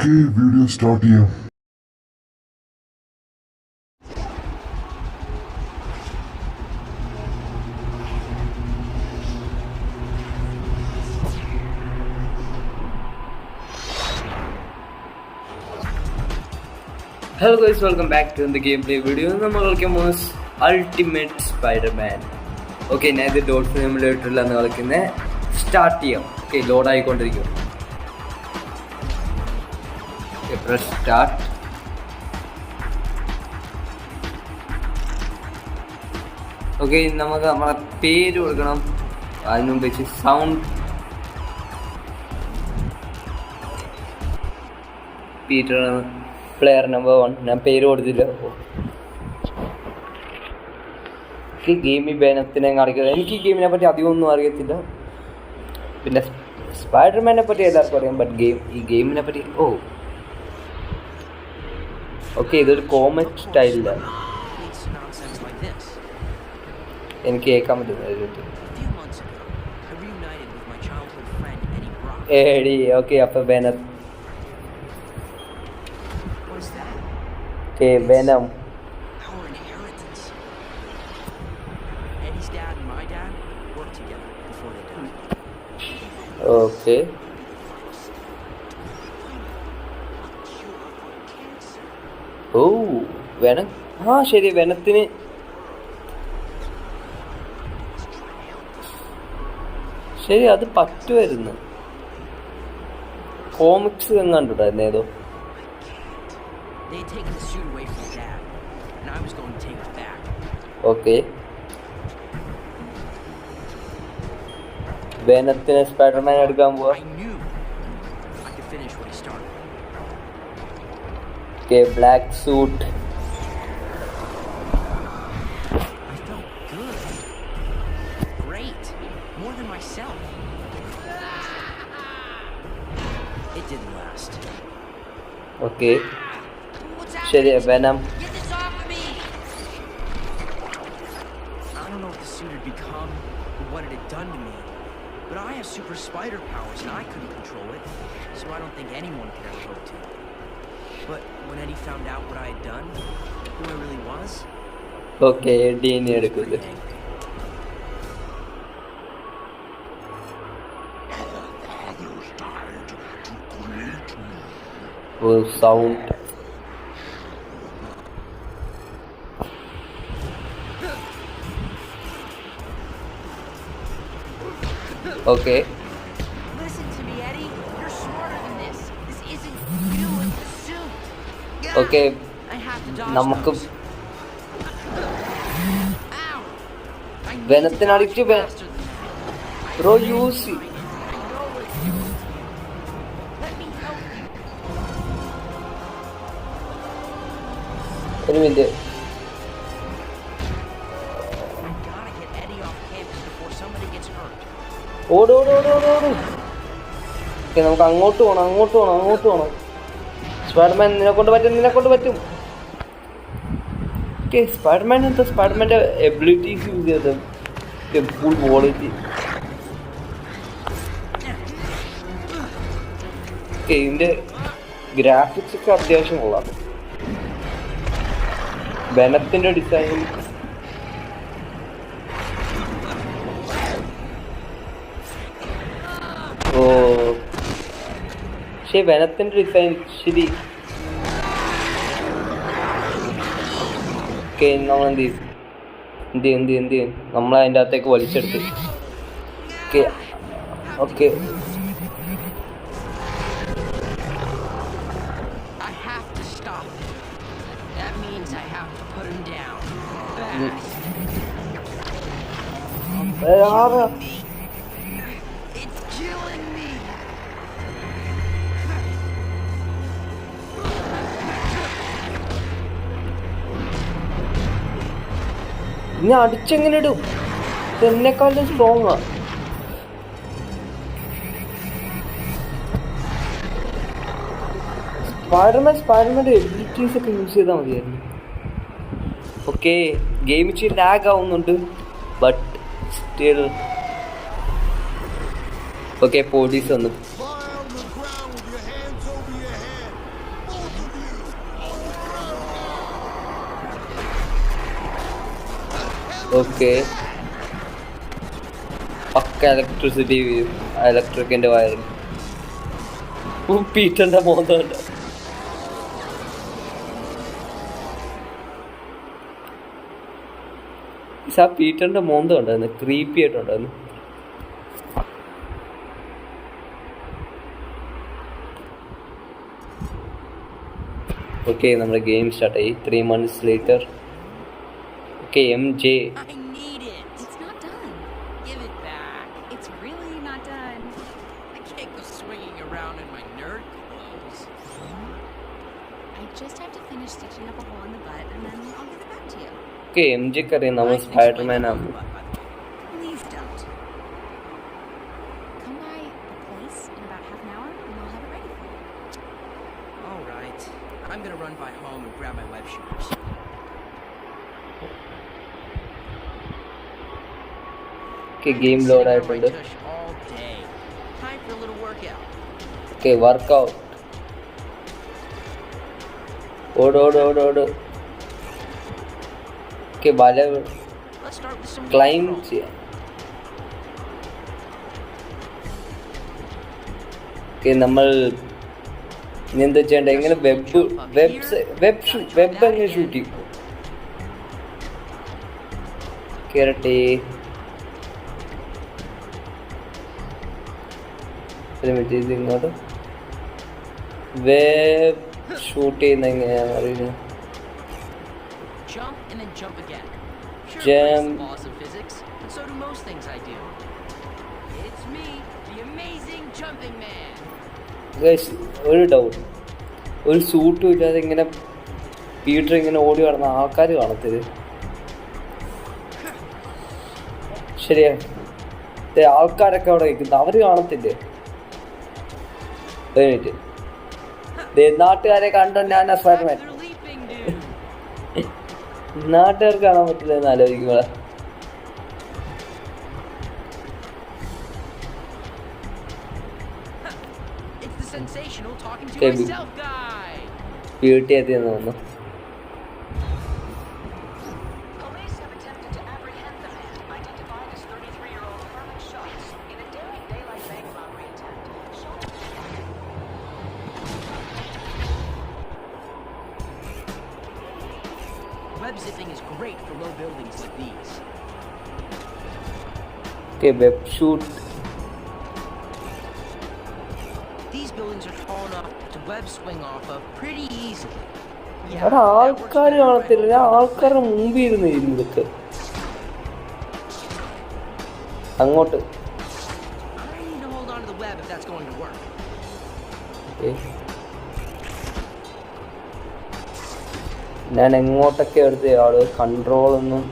Video start ചെയ്യാം. Hello guys, welcome back to the gameplay video. നമ്മൾ കളിക്കുമ്പോൾ ultimate Spiderman. Okay, ഞാൻ ഇത് ഡോട്ട് സിമുലേറ്ററിലാണ് കളിക്കുന്നത്. സ്റ്റാർട്ട് ചെയ്യാം. ഓക്കെ, ലോഡ് ആയിക്കൊണ്ടിരിക്കും. Press start. ഓക്കെ, നമുക്ക് നമ്മളെ പേര് കൊടുക്കണം. അതിന് മുമ്പ് വെച്ച് സൗണ്ട് പീറ്റർ, പ്ലെയർ നമ്പർ 1. ഞാൻ പേര് കൊടുത്തില്ല. ഗെയിമിൽ ബേനത്തിനെ കാണിക്കുന്നത്. എനിക്ക് ഈ ഗെയിമിനെ പറ്റി അധികമൊന്നും അറിയത്തില്ല. പിന്നെ സ്പൈഡർമാനെ പറ്റി എല്ലാവർക്കും അറിയാം, ബട്ട് ഈ ഗെയിമിനെ പറ്റി ഓക്കെ, ഇതൊരു കോമിക് സ്റ്റൈലിലാണ് എനിക്ക് കേൾക്കാൻ പറ്റുന്നത്. ഏടി ഓക്കെ, അപ്പോൾ ബേനത്ത്. Okay, Venom. Our inheritance. Eddie's dad and my dad worked together before they died. Okay. Venom. ശരി, വെനത്തിന് ശരി അത് പറ്റുമായിരുന്നു. കോമിക്സ് എങ്ങാണ്ടുണ്ടായിരുന്നു ഏതോ. They had taken the suit away from Dad, and I was going to take it back. Okay. വെനത്തിന് Spiderman എടുക്കാൻ പോവാ. I knew I could finish what he started. Okay, black suit. I felt good. Great. More than myself. It didn't last. Okay. ശരി, venom. Get this off of me! I don't know if the suit had become or what it had done to me, but I have super spider powers and I couldn't control it, so I don't think anyone could ever hope to. But when Eddie found out what I had done, who I really was, okay, ഡീനി എടുക്കുന്നത്. Sound okay. Listen to me, Eddie. You're smarter than this. This isn't you, it's the suit. Okay, I have to dodge നമുക്ക് those. Ow! I need വെനത്തിന് to dodge അടിച്ച് faster than that. Bro use. I know it's you. Let me help you. ഒരു minute. We gotta get Eddie off campus before somebody gets hurt. ഓട്. Okay, നമുക്ക് അങ്ങോട്ട് പോകണം. Spiderman നിന്നെ കൊണ്ട് പറ്റും. Okay, സ്പൈഡർമാൻ്റെ abilities use ചെയ്തത് ഫുൾ ക്വാളിറ്റി. ഓക്കെ, ഇതിൻ്റെ ഗ്രാഫിക്സ് ഒക്കെ അത്യാവശ്യം കൊള്ളാം. വെനത്തിൻ്റെ ഡിസൈൻ പക്ഷേ വെനത്തിൻ്റെ ഡിസൈൻ ശരി. ഓക്കെ, നമ്മൾ എന്ത് ചെയ്യും നമ്മൾ അതിൻ്റെ അകത്തേക്ക് വലിച്ചെടുത്ത്. Okay I have to stop him. That means I have to put him down. Fast. It's killing me. ഇനി അടിച്ചെങ്ങനെ ഇടും? എന്നെക്കാളും സ്ട്രോങ്ങാ. സ്പൈഡർമാൻ്റെ എബിലിറ്റീസ് ഒക്കെ യൂസ് ചെയ്താൽ മതിയായിരുന്നു. ഓക്കെ, ഗെയിം ഇച്ചിരി ലാഗ് ആവുന്നുണ്ട്, ബട്ട് സ്റ്റിൽ ഓക്കെ. പോലീസ് വന്നു. ഓക്കെ, പക്ക ഇലക്ട്രിക്കിന്റെ വയറിങ്. പീറ്ററിന്റെ മോന്തണ്ട. ആ പീറ്ററിന്റെ മോന്ത ഉണ്ടായിരുന്നു, ക്രീപ്പി ആയിട്ടുണ്ടായിരുന്നു. ഓക്കെ, നമ്മുടെ ഗെയിം സ്റ്റാർട്ടായി. 3 months later. Okay, MJ. I need it. It's not done. Give it back. It's really not done. I can't go swinging around in my nerd clothes. I just have to finish stitching up a hole in the butt and then I'll give it back to you. Okay, MJക്ക് അറിയാം നമ്മൾ I can Spiderman explain ആണ്. the butt, by the way. Please don't. Come by the place in about half an hour and I'll have it ready for you. All right. I'm gonna run by home and grab my web shooters. Okay, game load ആയിട്ടുണ്ട്. All day. Time for a little workout. Okay, workout. ഓട്. Okay, വല Let's start with some climb wall crawl. ചെയ്യാം. ഓക്കെ, നമ്മൾ ഇനി എന്താ ചെയ്യണ്ടേ? എങ്ങനെ വെബ് എങ്ങനെ ഷൂട്ട് ചെയ്യും? കേരട്ടെ, ഇത് ഇങ്ങോട്ട് വെബ് ഷൂട്ട് ചെയ്യുന്ന എങ്ങനെയാണെന്ന് അറിയുന്നത്. Jump and then jump again. Sure, Jump. breaks the laws of physics, and so do most things I do. It's me, the amazing jumping man. Guys, ഒരു ഡൗട്ട്. ഒരു സൂട്ടും ഇല്ലാതെ ഇങ്ങനെ പീറ്റർ ഇങ്ങനെ ഓടി നടന്ന ആൾക്കാർ കാണത്തില്ല. ശരിയാ, ആൾക്കാരൊക്കെ അവിടെ നിൽക്കുന്നത് അവർ കാണത്തില്ലേ? ഒരു മിനിറ്റ്, നാട്ടുകാരെ കണ്ടോ ഞാൻ സ്പൈഡർമാൻ. They're leaping, dude. നാട്ടുകാർക്ക് കാണാൻ പറ്റില്ല എന്ന് ആലോചിക്കുമ്പോഴാ. It's the sensational talking to Baby. myself guy. Beauty എത്തിയെന്ന് തോന്നുന്നു. Police have attempted to apprehend the man, identified as 33-year-old Herman Schultz, in a daring daylight bank robbery attempt. Schultz Web zipping is great for low buildings like these. Okay, web shoot. These buildings are tall enough to web swing off of pretty easily. Yeah, അവിടെ that works ആൾക്കാർ better കാണത്തില്ല. right away. ആൾക്കാരുടെ മുമ്പിൽ ഇരുന്ന് ഇതൊക്കെ അങ്ങോട്ട്. I need to hold on to the web if that's going to work. ഞാൻ എങ്ങോട്ടൊക്കെ എടുത്ത് ആള് കൺട്രോളൊന്നും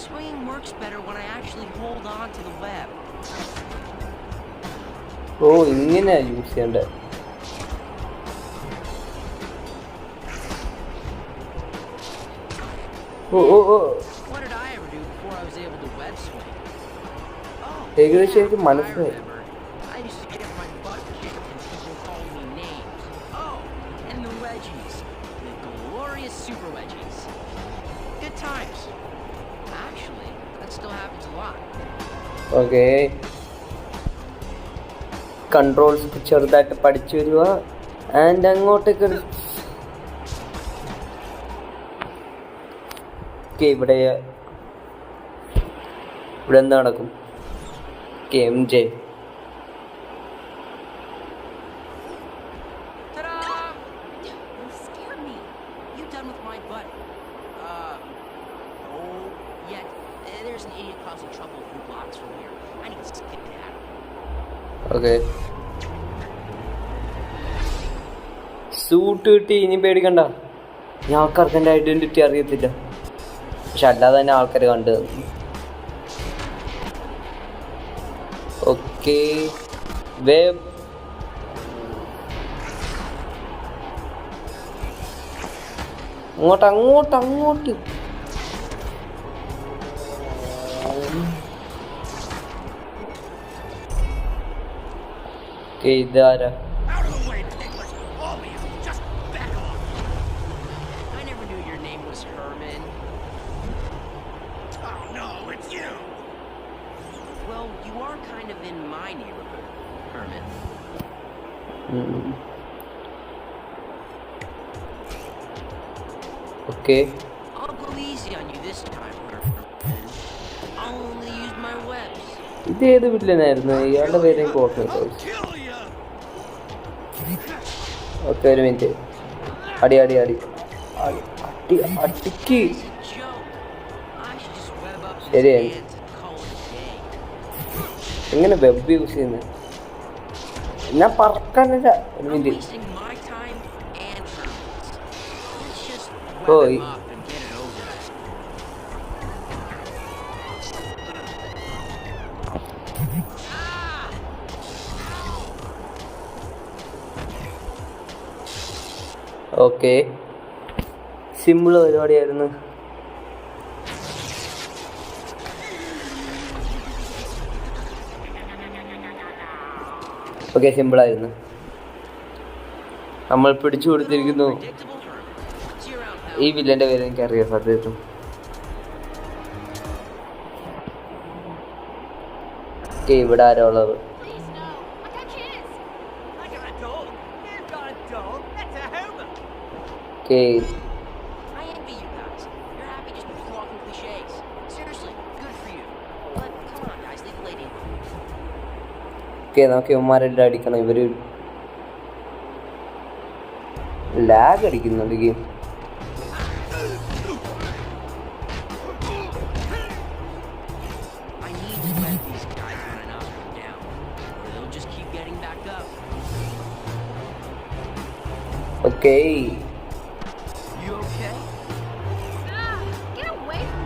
Swinging works better when I actually hold on to the web. ഓ ഇങ്ങനെയാ യൂസ് ചെയ്യണ്ടേ. ഓ ഓ ഓ What did I ever do before I was able to web swing? Oh, ഏകദേശം എനിക്ക് I മനസ്സിലായി. remember. I used to get my butt kicked and people called me names. Oh, and the wedgies. The glorious super wedgies. Good times. Actually, that still happens a lot. Okay, controls ചെറുതായിട്ട് പഠിച്ചു വരിക. And അങ്ങോട്ടേക്ക് ഇവിടെ എന്ത് നടക്കും? MJ Ta-da! You scared me. You done with my butt? Oh, yeah. There's an idiot causing trouble a few blocks from here. I need to get that. Okay, suit കിട്ടി. ഇനി പേടിക്കണ്ട. ഇനി ആൾക്കാർക്ക് എൻ്റെ ഐഡൻറ്റിറ്റി അറിയത്തില്ല. പക്ഷെ അല്ലാതെ തന്നെ ആൾക്കാർ കണ്ടു. ഓക്കെ, വെബ് അങ്ങോട്ട് അങ്ങോട്ട് അങ്ങോട്ട്. ഇതാരാ? I never knew your name was Herman. Oh no, it's you! Well, you are kind of in my neighborhood, Herman. Okay, I'll go easy on you this time, Herman. I'll only use my webs. ഇത് ഏത് വില്ലനായിരുന്നു? ഇയാളുടെ പേര് എനിക്ക് ഓർമ്മയില്ല. Kill ya! Okay, ഒരു minute. അടി അടി അടി അടി അടി അടിക്ക്. It's a joke. I should just web up his ശരിയാണ്. hands and call it a day. എങ്ങനെ വെബ് യൂസ് ചെയ്യുന്നത്? ഞാൻ പറക്കാനില്ല. ഒരു I'm minute. wasting my time and Herman's. Let's just Oh, web him up and get it over with. Okay, simple പരിപാടിയായിരുന്നു. Okay, സിമ്പിളായിരുന്നു. നമ്മൾ പിടിച്ചു കൊടുത്തിരിക്കുന്നു. Predictable Herman. See you around, pal. ഈ വില്ലൻ്റെ പേര് എനിക്കറിയാം സത്യത്തും. ഓക്കെ, ഇവിടെ ആരാ ഉള്ളത്? Please, no. I got kids. I got a dog! You've got a dog! That's a Homer! Okay, I envy you guys. You're happy just walking cliches. Seriously, good for you. But come on, guys, leave the lady alone. Okay, നമുക്ക് ഇവന്മാരെല്ലാം അടിക്കണം. ഇവര് lag അടിക്കുന്നുണ്ട് game. I need to wet these guys when I knock them down, or they'll just keep getting back up. Okay, You okay? Ah, get away from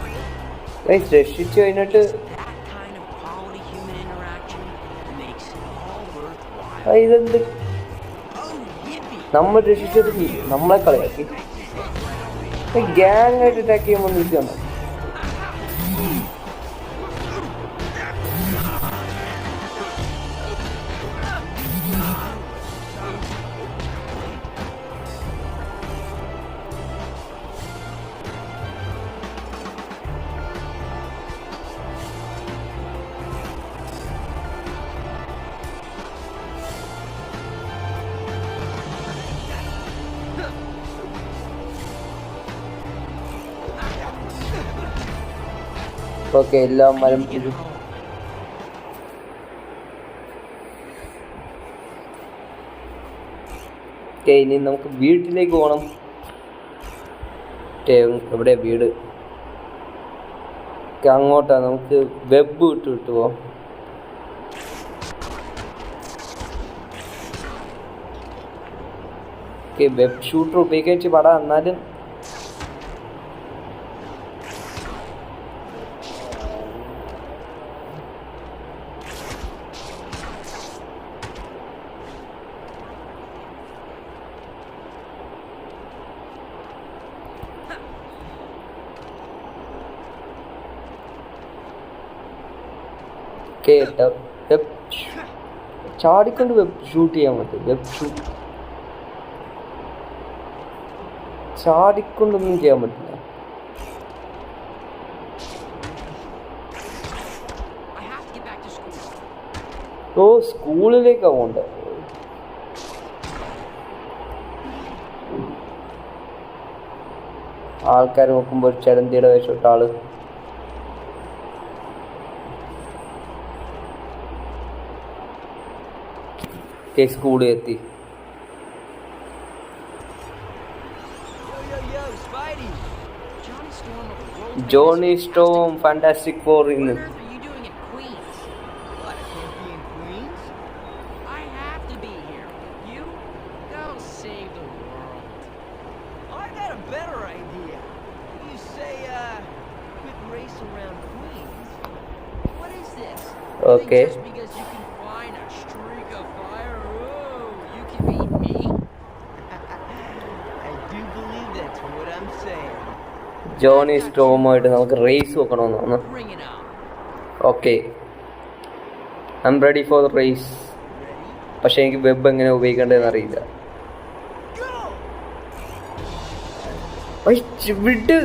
me. രക്ഷിച്ചു കഴിഞ്ഞിട്ട് That kind of quality human interaction makes it all worthwhile. ഇതെന്ത്? Oh, yippee! നമ്മൾ രക്ഷിച്ചത് നമ്മളെ കളിയാക്കി. Gang ആയിട്ട് attack ചെയ്യുമ്പോൾ നിൽക്കണം. ഓക്കെ, എല്ലാം മരം പിടിച്ചു. ഓക്കെ, ഇനി നമുക്ക് വീട്ടിലേക്ക് പോകണം. എവിടെ വീട്? അങ്ങോട്ടാ. നമുക്ക് വെബ് ഇട്ട് കിട്ടുമോ? ഓക്കെ, വെബ് ഷൂട്ടർ ഉപയോഗിച്ച് പടാം. എന്നാലും കേട്ടോ, വെബ് ചാടിക്കൊണ്ട് വെബ് ഷൂട്ട് ചെയ്യാൻ പറ്റും. വെബ് ഷൂട്ട് ചാടിക്കൊണ്ടൊന്നും ചെയ്യാൻ പറ്റില്ല. I have to get back to school. ഓ, സ്കൂളിലേക്കാ പോണ്ടേ? ആൾക്കാർ നോക്കുമ്പോൾ ഒരു ചടന്തിയുടെ വേഷമിട്ട ആള്. സ്കൂളിൽ എത്തി. Yo, Spidey! Johnny Storm of the world's Johnny storm fantastic four ഇന്ന്. What on earth are you doing in Queens? What, I can't be in Queens? I have to be here. You? Go save the world. I got a better idea. You say, quit race around Queens. What is this? Okay. Just because you can find a streak of fire, oh, you can beat me? I do believe that's what Johnny സ്ട്രോമായിട്ട് നമുക്ക് race വെക്കണമെന്നാണ്. Bring it on. Okay, I am ready for the race. പക്ഷെ എനിക്ക് web എങ്ങനെ ഉപയോഗിക്കേണ്ടതെന്ന് അറിയില്ല. വിട്ട്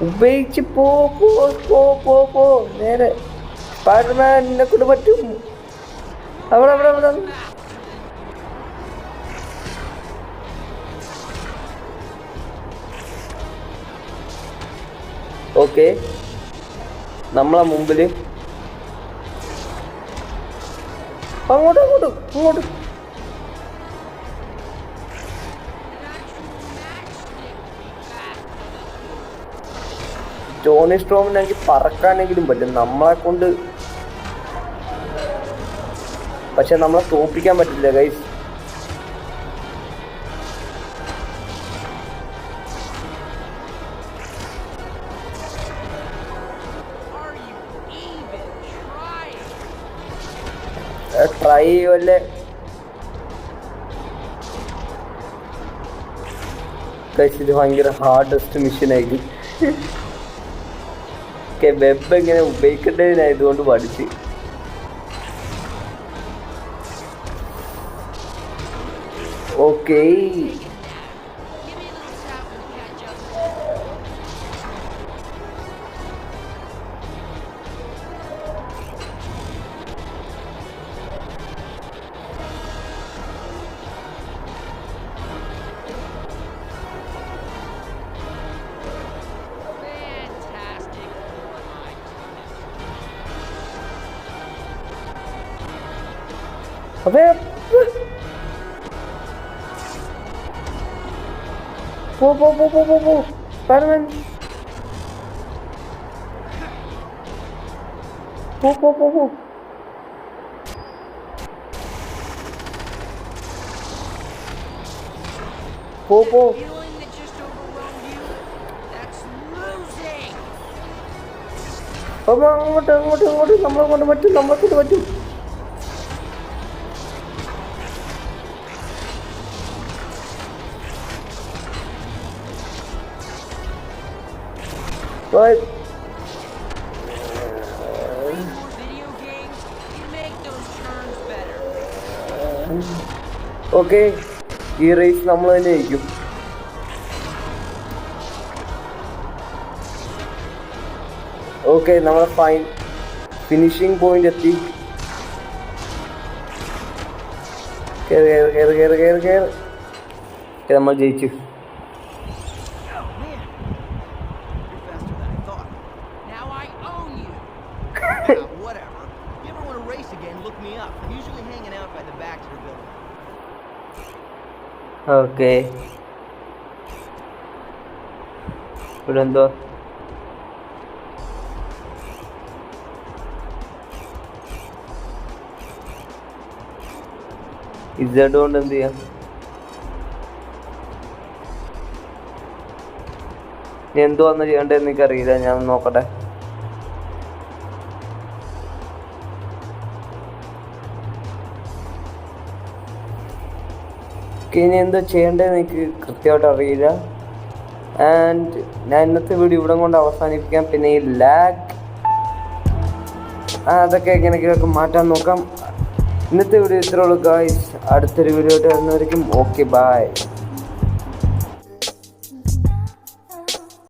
ഉപയോഗിച്ച് പോ പോ പോ പോ പോ നേരെ. സ്പൈഡർമാനെ കൊണ്ട് പറ്റും. അവിടെ അവിടെ അവിടെ ഓക്കെ, നമ്മളെ മുമ്പില് അങ്ങോട്ടും അങ്ങോട്ടും അങ്ങോട്ടും. ജോണി സ്ട്രോമിന് എനിക്ക് പറക്കാനെങ്കിലും പറ്റും, നമ്മളെ കൊണ്ട്. പക്ഷെ നമ്മളെ തോപ്പിക്കാൻ പറ്റില്ല ഗൈസ്. ട്രൈ ചെയ്യുമല്ലേ ഗൈസ്, ഇത് ഭയങ്കര ഹാർഡസ്റ്റ് മിഷനായിരിക്കും. വെബ് എങ്ങനെ ഉപയോഗിക്കേണ്ടതിനായതുകൊണ്ട് പഠിച്ച്. ഓക്കെ, അതെ പോ പോ പോ പോ പോ പോ സ്പൈഡർമാൻ പോ പോ പോ പോ. പോ പോ. Feeling that just overwhelmed you? That's losing. അങ്ങോട്ട് അങ്ങോട്ട് അങ്ങോട്ട്. നമ്മളെ കൊണ്ട് പറ്റും, നമ്മളെ കൊണ്ട് പറ്റും. Play more video games, you make those turns better. Okay, ഈ റേസ് നമ്മൾ തന്നെ ജയിക്കും. ഓക്കെ, നമ്മളെ ഫിനിഷിംഗ് പോയിന്റ് എത്തി. കേറ് കേറ് കേറ് കേറ് കേറ് കേറ്. നമ്മൾ ജയിച്ചു. Now I own you. Whatever. If you ever want to race again, look me up. I'm usually hanging out by the Baxter building. Okay, ഇവിടെ എന്തോ ഇസഡ് കൊണ്ട് എന്ത് ചെയ്യാം? ഇനി എന്തുവാന്ന് ചെയ്യേണ്ടതെന്ന് എനിക്കറിയില്ല, ഞാൻ നോക്കട്ടെ. ഇനി എന്തോ ചെയ്യേണ്ടതെന്ന് എനിക്ക് കൃത്യമായിട്ട് അറിയില്ല. ആൻഡ് ഞാൻ ഇന്നത്തെ വീഡിയോ ഇവിടെ കൊണ്ട് അവസാനിപ്പിക്കാം. പിന്നെ ഈ ലാഗ് അതൊക്കെ എങ്ങനെയൊക്കെ മാറ്റാൻ നോക്കാം. ഇന്നത്തെ വീഡിയോ ഇത്രയുള്ളൂ ഗായ്സ്. അടുത്തൊരു വീഡിയോ ആയിട്ട് വരുന്നവരേക്കും ഓക്കെ ബൈ.